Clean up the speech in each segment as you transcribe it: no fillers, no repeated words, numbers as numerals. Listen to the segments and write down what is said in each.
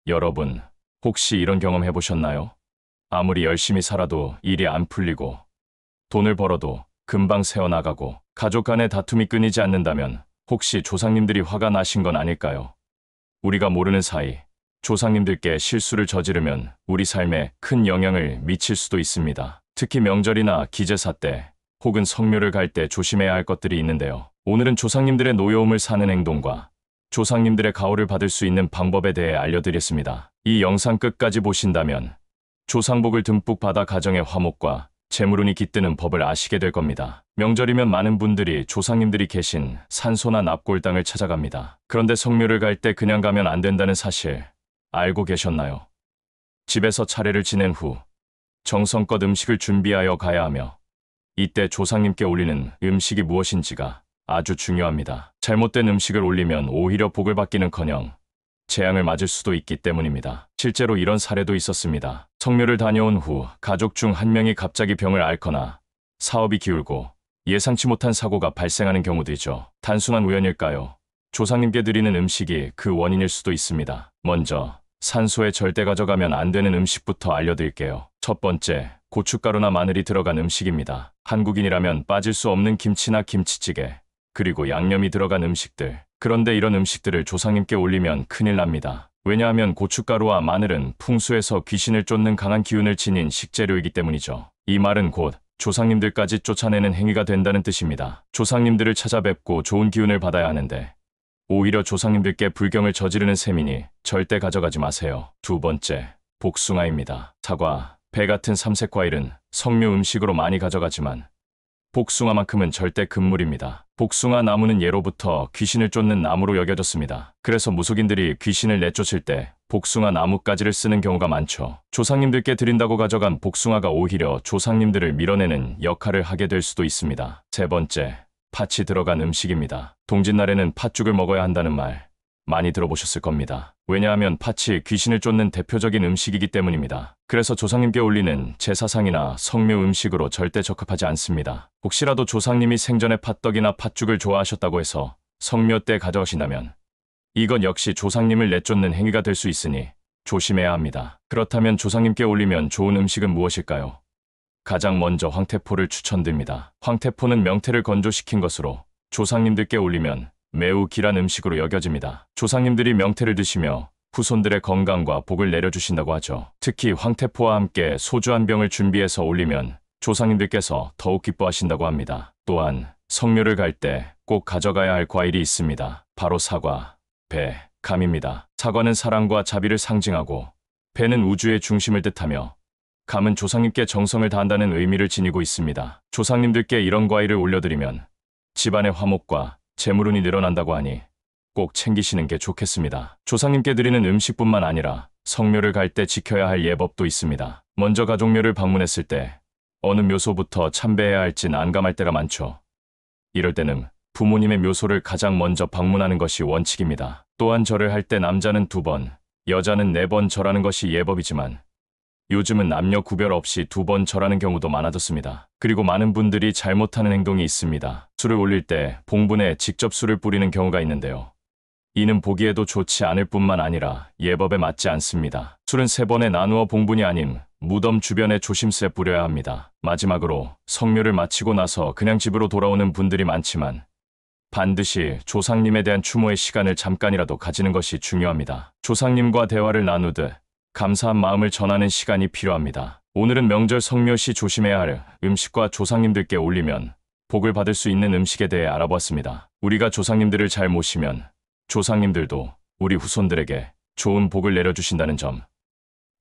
여러분, 혹시 이런 경험 해보셨나요? 아무리 열심히 살아도 일이 안 풀리고, 돈을 벌어도 금방 새어나가고, 가족 간의 다툼이 끊이지 않는다면 혹시 조상님들이 화가 나신 건 아닐까요? 우리가 모르는 사이 조상님들께 실수를 저지르면 우리 삶에 큰 영향을 미칠 수도 있습니다. 특히 명절이나 기제사 때 혹은 성묘를 갈 때 조심해야 할 것들이 있는데요. 오늘은 조상님들의 노여움을 사는 행동과 조상님들의 가호를 받을 수 있는 방법에 대해 알려드리겠습니다. 이 영상 끝까지 보신다면 조상복을 듬뿍 받아 가정의 화목과 재물운이 깃드는 법을 아시게 될 겁니다. 명절이면 많은 분들이 조상님들이 계신 산소나 납골당을 찾아갑니다. 그런데 성묘를 갈 때 그냥 가면 안 된다는 사실 알고 계셨나요? 집에서 차례를 지낸 후 정성껏 음식을 준비하여 가야 하며 이때 조상님께 올리는 음식이 무엇인지가 아주 중요합니다. 잘못된 음식을 올리면 오히려 복을 받기는커녕 재앙을 맞을 수도 있기 때문입니다. 실제로 이런 사례도 있었습니다. 성묘를 다녀온 후 가족 중 한 명이 갑자기 병을 앓거나 사업이 기울고 예상치 못한 사고가 발생하는 경우도 있죠. 단순한 우연일까요? 조상님께 드리는 음식이 그 원인일 수도 있습니다. 먼저 산소에 절대 가져가면 안 되는 음식부터 알려드릴게요. 첫 번째, 고춧가루나 마늘이 들어간 음식입니다. 한국인이라면 빠질 수 없는 김치나 김치찌개, 그리고 양념이 들어간 음식들. 그런데 이런 음식들을 조상님께 올리면 큰일 납니다. 왜냐하면 고춧가루와 마늘은 풍수에서 귀신을 쫓는 강한 기운을 지닌 식재료이기 때문이죠. 이 말은 곧 조상님들까지 쫓아내는 행위가 된다는 뜻입니다. 조상님들을 찾아뵙고 좋은 기운을 받아야 하는데 오히려 조상님들께 불경을 저지르는 셈이니 절대 가져가지 마세요. 두 번째, 복숭아입니다. 사과, 배 같은 삼색 과일은 성묘 음식으로 많이 가져가지만 복숭아만큼은 절대 금물입니다. 복숭아 나무는 예로부터 귀신을 쫓는 나무로 여겨졌습니다. 그래서 무속인들이 귀신을 내쫓을 때 복숭아 나뭇가지를 쓰는 경우가 많죠. 조상님들께 드린다고 가져간 복숭아가 오히려 조상님들을 밀어내는 역할을 하게 될 수도 있습니다. 세 번째, 팥이 들어간 음식입니다. 동짓날에는 팥죽을 먹어야 한다는 말 많이 들어보셨을 겁니다. 왜냐하면 팥이 귀신을 쫓는 대표적인 음식이기 때문입니다. 그래서 조상님께 올리는 제사상이나 성묘 음식으로 절대 적합하지 않습니다. 혹시라도 조상님이 생전에 팥떡이나 팥죽을 좋아하셨다고 해서 성묘 때 가져오신다면 이건 역시 조상님을 내쫓는 행위가 될 수 있으니 조심해야 합니다. 그렇다면 조상님께 올리면 좋은 음식은 무엇일까요? 가장 먼저 황태포를 추천드립니다. 황태포는 명태를 건조시킨 것으로 조상님들께 올리면 매우 귀한 음식으로 여겨집니다. 조상님들이 명태를 드시며 후손들의 건강과 복을 내려주신다고 하죠. 특히 황태포와 함께 소주 한 병을 준비해서 올리면 조상님들께서 더욱 기뻐하신다고 합니다. 또한 성묘를 갈 때 꼭 가져가야 할 과일이 있습니다. 바로 사과, 배, 감입니다. 사과는 사랑과 자비를 상징하고 배는 우주의 중심을 뜻하며 감은 조상님께 정성을 다한다는 의미를 지니고 있습니다. 조상님들께 이런 과일을 올려드리면 집안의 화목과 재물운이 늘어난다고 하니 꼭 챙기시는 게 좋겠습니다. 조상님께 드리는 음식뿐만 아니라 성묘를 갈 때 지켜야 할 예법도 있습니다. 먼저 가족묘를 방문했을 때 어느 묘소부터 참배해야 할지 난감할 때가 많죠. 이럴 때는 부모님의 묘소를 가장 먼저 방문하는 것이 원칙입니다. 또한 절을 할 때 남자는 2번, 여자는 4번 절하는 것이 예법이지만 요즘은 남녀 구별 없이 2번 절하는 경우도 많아졌습니다. 그리고 많은 분들이 잘못하는 행동이 있습니다. 술을 올릴 때 봉분에 직접 술을 뿌리는 경우가 있는데요. 이는 보기에도 좋지 않을 뿐만 아니라 예법에 맞지 않습니다. 술은 3번에 나누어 봉분이 아닌 무덤 주변에 조심스레 뿌려야 합니다. 마지막으로 성묘를 마치고 나서 그냥 집으로 돌아오는 분들이 많지만 반드시 조상님에 대한 추모의 시간을 잠깐이라도 가지는 것이 중요합니다. 조상님과 대화를 나누듯 감사한 마음을 전하는 시간이 필요합니다. 오늘은 명절 성묘 시 조심해야 할 음식과 조상님들께 올리면 복을 받을 수 있는 음식에 대해 알아보았습니다. 우리가 조상님들을 잘 모시면 조상님들도 우리 후손들에게 좋은 복을 내려주신다는 점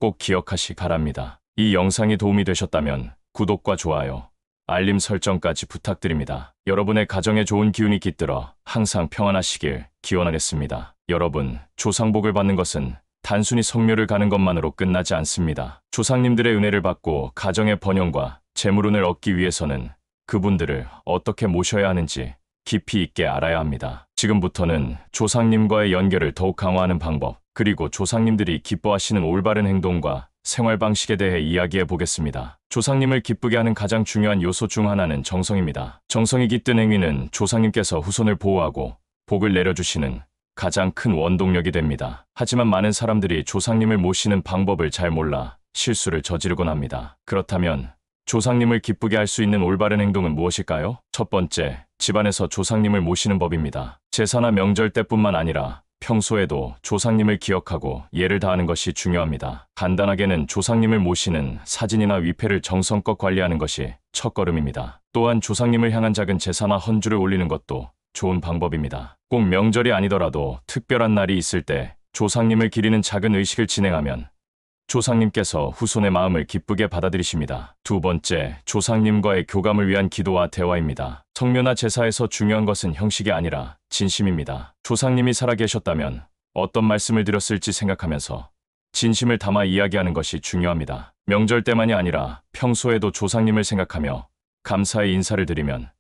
꼭 기억하시 바랍니다. 이 영상이 도움이 되셨다면 구독과 좋아요, 알림 설정까지 부탁드립니다. 여러분의 가정에 좋은 기운이 깃들어 항상 평안하시길 기원하겠습니다. 여러분, 조상복을 받는 것은 단순히 성묘를 가는 것만으로 끝나지 않습니다. 조상님들의 은혜를 받고 가정의 번영과 재물운을 얻기 위해서는 그분들을 어떻게 모셔야 하는지 깊이 있게 알아야 합니다. 지금부터는 조상님과의 연결을 더욱 강화하는 방법, 그리고 조상님들이 기뻐하시는 올바른 행동과 생활 방식에 대해 이야기해 보겠습니다. 조상님을 기쁘게 하는 가장 중요한 요소 중 하나는 정성입니다. 정성이 깃든 행위는 조상님께서 후손을 보호하고 복을 내려주시는 가장 큰 원동력이 됩니다. 하지만 많은 사람들이 조상님을 모시는 방법을 잘 몰라 실수를 저지르곤 합니다. 그렇다면 조상님을 기쁘게 할 수 있는 올바른 행동은 무엇일까요? 첫 번째, 집안에서 조상님을 모시는 법입니다. 제사나 명절 때뿐만 아니라 평소에도 조상님을 기억하고 예를 다하는 것이 중요합니다. 간단하게는 조상님을 모시는 사진이나 위패를 정성껏 관리하는 것이 첫걸음입니다. 또한 조상님을 향한 작은 제사나 헌주를 올리는 것도 좋은 방법입니다. 꼭 명절이 아니더라도 특별한 날이 있을 때 조상님을 기리는 작은 의식을 진행하면 조상님께서 후손의 마음을 기쁘게 받아들이십니다. 두 번째, 조상님과의 교감을 위한 기도와 대화입니다. 성묘나 제사에서 중요한 것은 형식이 아니라 진심입니다. 조상님이 살아계셨다면 어떤 말씀을 드렸을지 생각하면서 진심을 담아 이야기하는 것이 중요합니다. 명절 때만이 아니라 평소에도 조상님을 생각하며 감사의 인사를 드리면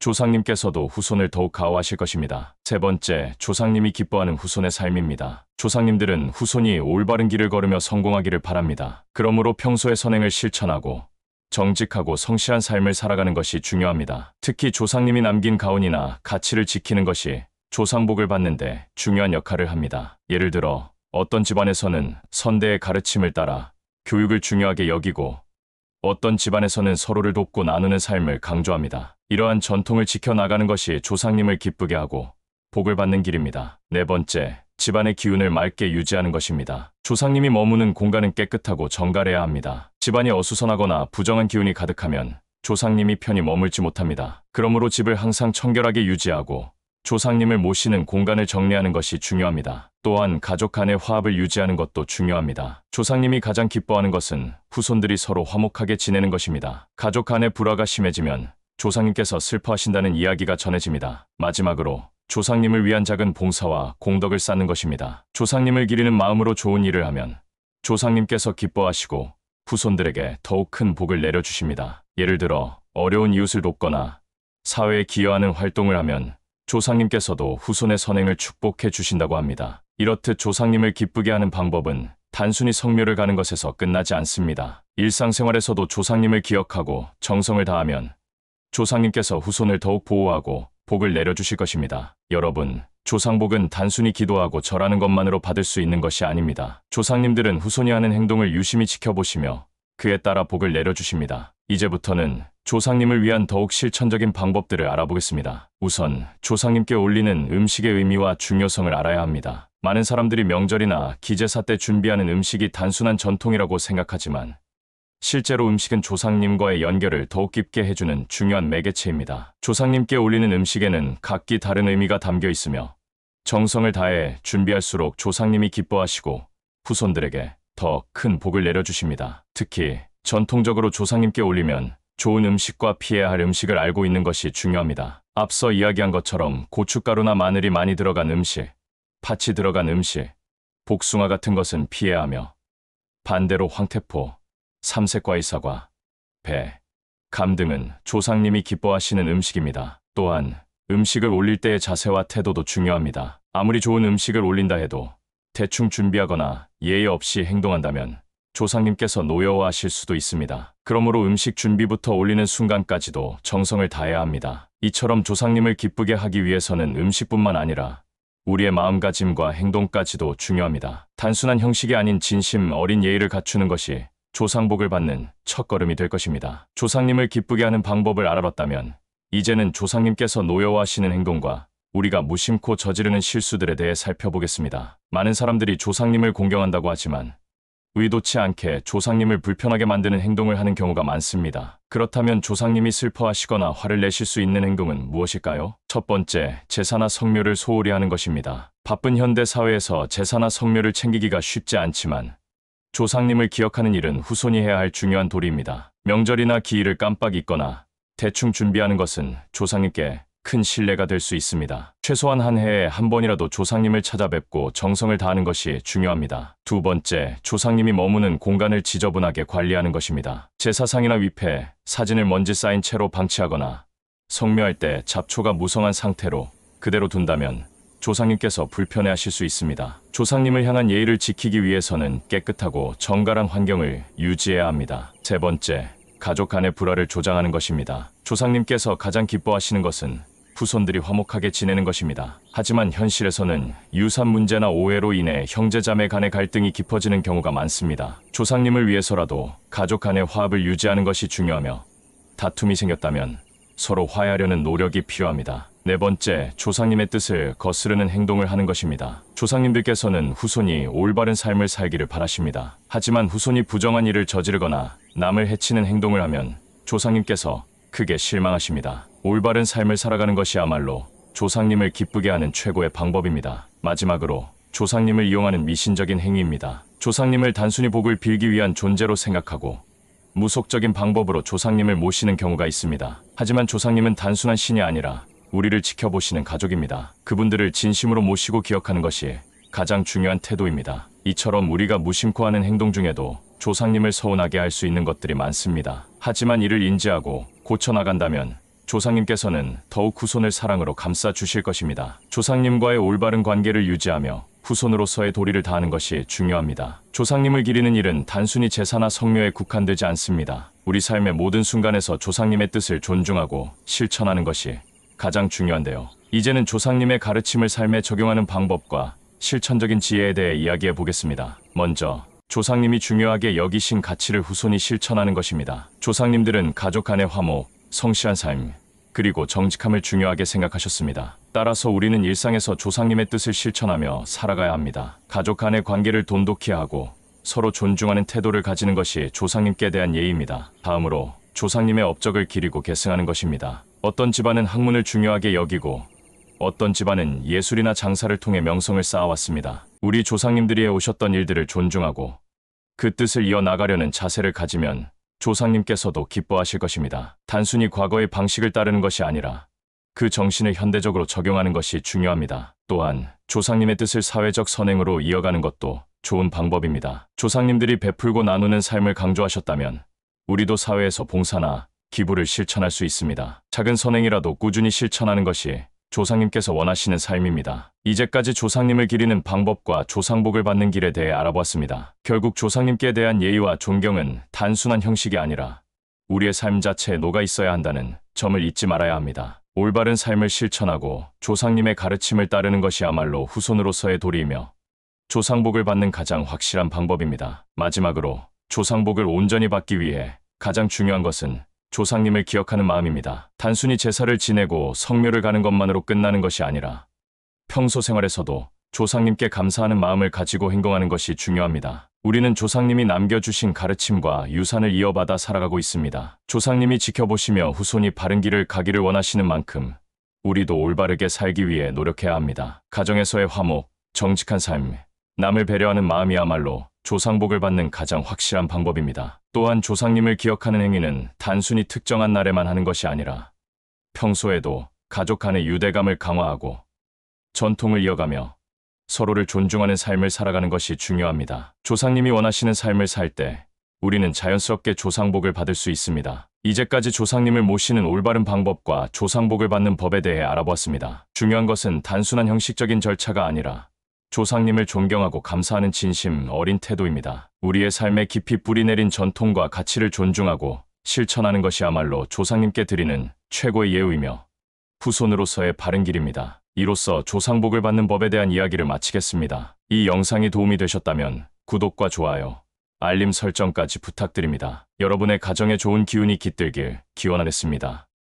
조상님께서도 후손을 더욱 가호하실 것입니다. 세 번째, 조상님이 기뻐하는 후손의 삶입니다. 조상님들은 후손이 올바른 길을 걸으며 성공하기를 바랍니다. 그러므로 평소의 선행을 실천하고 정직하고 성실한 삶을 살아가는 것이 중요합니다. 특히 조상님이 남긴 가훈이나 가치를 지키는 것이 조상복을 받는 데 중요한 역할을 합니다. 예를 들어 어떤 집안에서는 선대의 가르침을 따라 교육을 중요하게 여기고 어떤 집안에서는 서로를 돕고 나누는 삶을 강조합니다. 이러한 전통을 지켜나가는 것이 조상님을 기쁘게 하고 복을 받는 길입니다. 네 번째, 집안의 기운을 맑게 유지하는 것입니다. 조상님이 머무는 공간은 깨끗하고 정갈해야 합니다. 집안이 어수선하거나 부정한 기운이 가득하면 조상님이 편히 머물지 못합니다. 그러므로 집을 항상 청결하게 유지하고 조상님을 모시는 공간을 정리하는 것이 중요합니다. 또한 가족 간의 화합을 유지하는 것도 중요합니다. 조상님이 가장 기뻐하는 것은 후손들이 서로 화목하게 지내는 것입니다. 가족 간의 불화가 심해지면 조상님께서 슬퍼하신다는 이야기가 전해집니다. 마지막으로 조상님을 위한 작은 봉사와 공덕을 쌓는 것입니다. 조상님을 기리는 마음으로 좋은 일을 하면 조상님께서 기뻐하시고 후손들에게 더욱 큰 복을 내려주십니다. 예를 들어 어려운 이웃을 돕거나 사회에 기여하는 활동을 하면 조상님께서도 후손의 선행을 축복해 주신다고 합니다. 이렇듯 조상님을 기쁘게 하는 방법은 단순히 성묘를 가는 것에서 끝나지 않습니다. 일상생활에서도 조상님을 기억하고 정성을 다하면 조상님께서 후손을 더욱 보호하고 복을 내려주실 것입니다. 여러분, 조상복은 단순히 기도하고 절하는 것만으로 받을 수 있는 것이 아닙니다. 조상님들은 후손이 하는 행동을 유심히 지켜보시며 그에 따라 복을 내려주십니다. 이제부터는 조상님을 위한 더욱 실천적인 방법들을 알아보겠습니다. 우선 조상님께 올리는 음식의 의미와 중요성을 알아야 합니다. 많은 사람들이 명절이나 기제사 때 준비하는 음식이 단순한 전통이라고 생각하지만 실제로 음식은 조상님과의 연결을 더욱 깊게 해주는 중요한 매개체입니다. 조상님께 올리는 음식에는 각기 다른 의미가 담겨 있으며 정성을 다해 준비할수록 조상님이 기뻐하시고 후손들에게 더 큰 복을 내려주십니다. 특히 전통적으로 조상님께 올리면 좋은 음식과 피해야 할 음식을 알고 있는 것이 중요합니다. 앞서 이야기한 것처럼 고춧가루나 마늘이 많이 들어간 음식, 팥이 들어간 음식, 복숭아 같은 것은 피해야 하며 반대로 황태포, 삼색과일 사과, 배, 감 등은 조상님이 기뻐하시는 음식입니다. 또한 음식을 올릴 때의 자세와 태도도 중요합니다. 아무리 좋은 음식을 올린다 해도 대충 준비하거나 예의 없이 행동한다면 조상님께서 노여워하실 수도 있습니다. 그러므로 음식 준비부터 올리는 순간까지도 정성을 다해야 합니다. 이처럼 조상님을 기쁘게 하기 위해서는 음식뿐만 아니라 우리의 마음가짐과 행동까지도 중요합니다. 단순한 형식이 아닌 진심 어린 예의를 갖추는 것이 조상복을 받는 첫걸음이 될 것입니다. 조상님을 기쁘게 하는 방법을 알아봤다면 이제는 조상님께서 노여워하시는 행동과 우리가 무심코 저지르는 실수들에 대해 살펴보겠습니다. 많은 사람들이 조상님을 공경한다고 하지만 의도치 않게 조상님을 불편하게 만드는 행동을 하는 경우가 많습니다. 그렇다면 조상님이 슬퍼하시거나 화를 내실 수 있는 행동은 무엇일까요? 첫 번째, 제사나 성묘를 소홀히 하는 것입니다. 바쁜 현대 사회에서 제사나 성묘를 챙기기가 쉽지 않지만 조상님을 기억하는 일은 후손이 해야 할 중요한 도리입니다. 명절이나 기일을 깜빡 잊거나 대충 준비하는 것은 조상님께 큰 신뢰가 될 수 있습니다. 최소한 한 해에 한 번이라도 조상님을 찾아뵙고 정성을 다하는 것이 중요합니다. 두 번째, 조상님이 머무는 공간을 지저분하게 관리하는 것입니다. 제사상이나 위패, 사진을 먼지 쌓인 채로 방치하거나 성묘할 때 잡초가 무성한 상태로 그대로 둔다면 조상님께서 불편해하실 수 있습니다. 조상님을 향한 예의를 지키기 위해서는 깨끗하고 정갈한 환경을 유지해야 합니다. 세 번째, 가족 간의 불화를 조장하는 것입니다. 조상님께서 가장 기뻐하시는 것은 후손들이 화목하게 지내는 것입니다. 하지만 현실에서는 유산 문제나 오해로 인해 형제자매 간의 갈등이 깊어지는 경우가 많습니다. 조상님을 위해서라도 가족 간의 화합을 유지하는 것이 중요하며, 다툼이 생겼다면 서로 화해하려는 노력이 필요합니다. 네 번째, 조상님의 뜻을 거스르는 행동을 하는 것입니다. 조상님들께서는 후손이 올바른 삶을 살기를 바라십니다. 하지만 후손이 부정한 일을 저지르거나 남을 해치는 행동을 하면 조상님께서 크게 실망하십니다. 올바른 삶을 살아가는 것이야말로 조상님을 기쁘게 하는 최고의 방법입니다. 마지막으로, 조상님을 이용하는 미신적인 행위입니다. 조상님을 단순히 복을 빌기 위한 존재로 생각하고 무속적인 방법으로 조상님을 모시는 경우가 있습니다. 하지만 조상님은 단순한 신이 아니라 우리를 지켜보시는 가족입니다. 그분들을 진심으로 모시고 기억하는 것이 가장 중요한 태도입니다. 이처럼 우리가 무심코 하는 행동 중에도 조상님을 서운하게 할 수 있는 것들이 많습니다. 하지만 이를 인지하고 고쳐나간다면 조상님께서는 더욱 후손을 사랑으로 감싸주실 것입니다. 조상님과의 올바른 관계를 유지하며 후손으로서의 도리를 다하는 것이 중요합니다. 조상님을 기리는 일은 단순히 제사나 성묘에 국한되지 않습니다. 우리 삶의 모든 순간에서 조상님의 뜻을 존중하고 실천하는 것이 가장 중요한데요. 이제는 조상님의 가르침을 삶에 적용하는 방법과 실천적인 지혜에 대해 이야기해 보겠습니다. 먼저, 조상님이 중요하게 여기신 가치를 후손이 실천하는 것입니다. 조상님들은 가족 간의 화목, 성실한 삶, 그리고 정직함을 중요하게 생각하셨습니다. 따라서 우리는 일상에서 조상님의 뜻을 실천하며 살아가야 합니다. 가족 간의 관계를 돈독히 하고 서로 존중하는 태도를 가지는 것이 조상님께 대한 예의입니다. 다음으로, 조상님의 업적을 기리고 계승하는 것입니다. 어떤 집안은 학문을 중요하게 여기고 어떤 집안은 예술이나 장사를 통해 명성을 쌓아왔습니다. 우리 조상님들이 해오셨던 일들을 존중하고 그 뜻을 이어나가려는 자세를 가지면 조상님께서도 기뻐하실 것입니다. 단순히 과거의 방식을 따르는 것이 아니라 그 정신을 현대적으로 적용하는 것이 중요합니다. 또한 조상님의 뜻을 사회적 선행으로 이어가는 것도 좋은 방법입니다. 조상님들이 베풀고 나누는 삶을 강조하셨다면 우리도 사회에서 봉사나 기부를 실천할 수 있습니다. 작은 선행이라도 꾸준히 실천하는 것이 조상님께서 원하시는 삶입니다. 이제까지 조상님을 기리는 방법과 조상복을 받는 길에 대해 알아보았습니다. 결국 조상님께 대한 예의와 존경은 단순한 형식이 아니라 우리의 삶 자체에 녹아 있어야 한다는 점을 잊지 말아야 합니다. 올바른 삶을 실천하고 조상님의 가르침을 따르는 것이야말로 후손으로서의 도리이며 조상복을 받는 가장 확실한 방법입니다. 마지막으로, 조상복을 온전히 받기 위해 가장 중요한 것은 조상님을 기억하는 마음입니다. 단순히 제사를 지내고 성묘를 가는 것만으로 끝나는 것이 아니라 평소 생활에서도 조상님께 감사하는 마음을 가지고 행동하는 것이 중요합니다. 우리는 조상님이 남겨주신 가르침과 유산을 이어받아 살아가고 있습니다. 조상님이 지켜보시며 후손이 바른 길을 가기를 원하시는 만큼 우리도 올바르게 살기 위해 노력해야 합니다. 가정에서의 화목, 정직한 삶, 남을 배려하는 마음이야말로 조상복을 받는 가장 확실한 방법입니다. 또한 조상님을 기억하는 행위는 단순히 특정한 날에만 하는 것이 아니라 평소에도 가족 간의 유대감을 강화하고 전통을 이어가며 서로를 존중하는 삶을 살아가는 것이 중요합니다. 조상님이 원하시는 삶을 살 때 우리는 자연스럽게 조상복을 받을 수 있습니다. 이제까지 조상님을 모시는 올바른 방법과 조상복을 받는 법에 대해 알아보았습니다. 중요한 것은 단순한 형식적인 절차가 아니라 조상님을 존경하고 감사하는 진심 어린 태도입니다. 우리의 삶에 깊이 뿌리내린 전통과 가치를 존중하고 실천하는 것이야말로 조상님께 드리는 최고의 예우이며 후손으로서의 바른 길입니다. 이로써 조상복을 받는 법에 대한 이야기를 마치겠습니다. 이 영상이 도움이 되셨다면 구독과 좋아요, 알림 설정까지 부탁드립니다. 여러분의 가정에 좋은 기운이 깃들길 기원하겠습니다.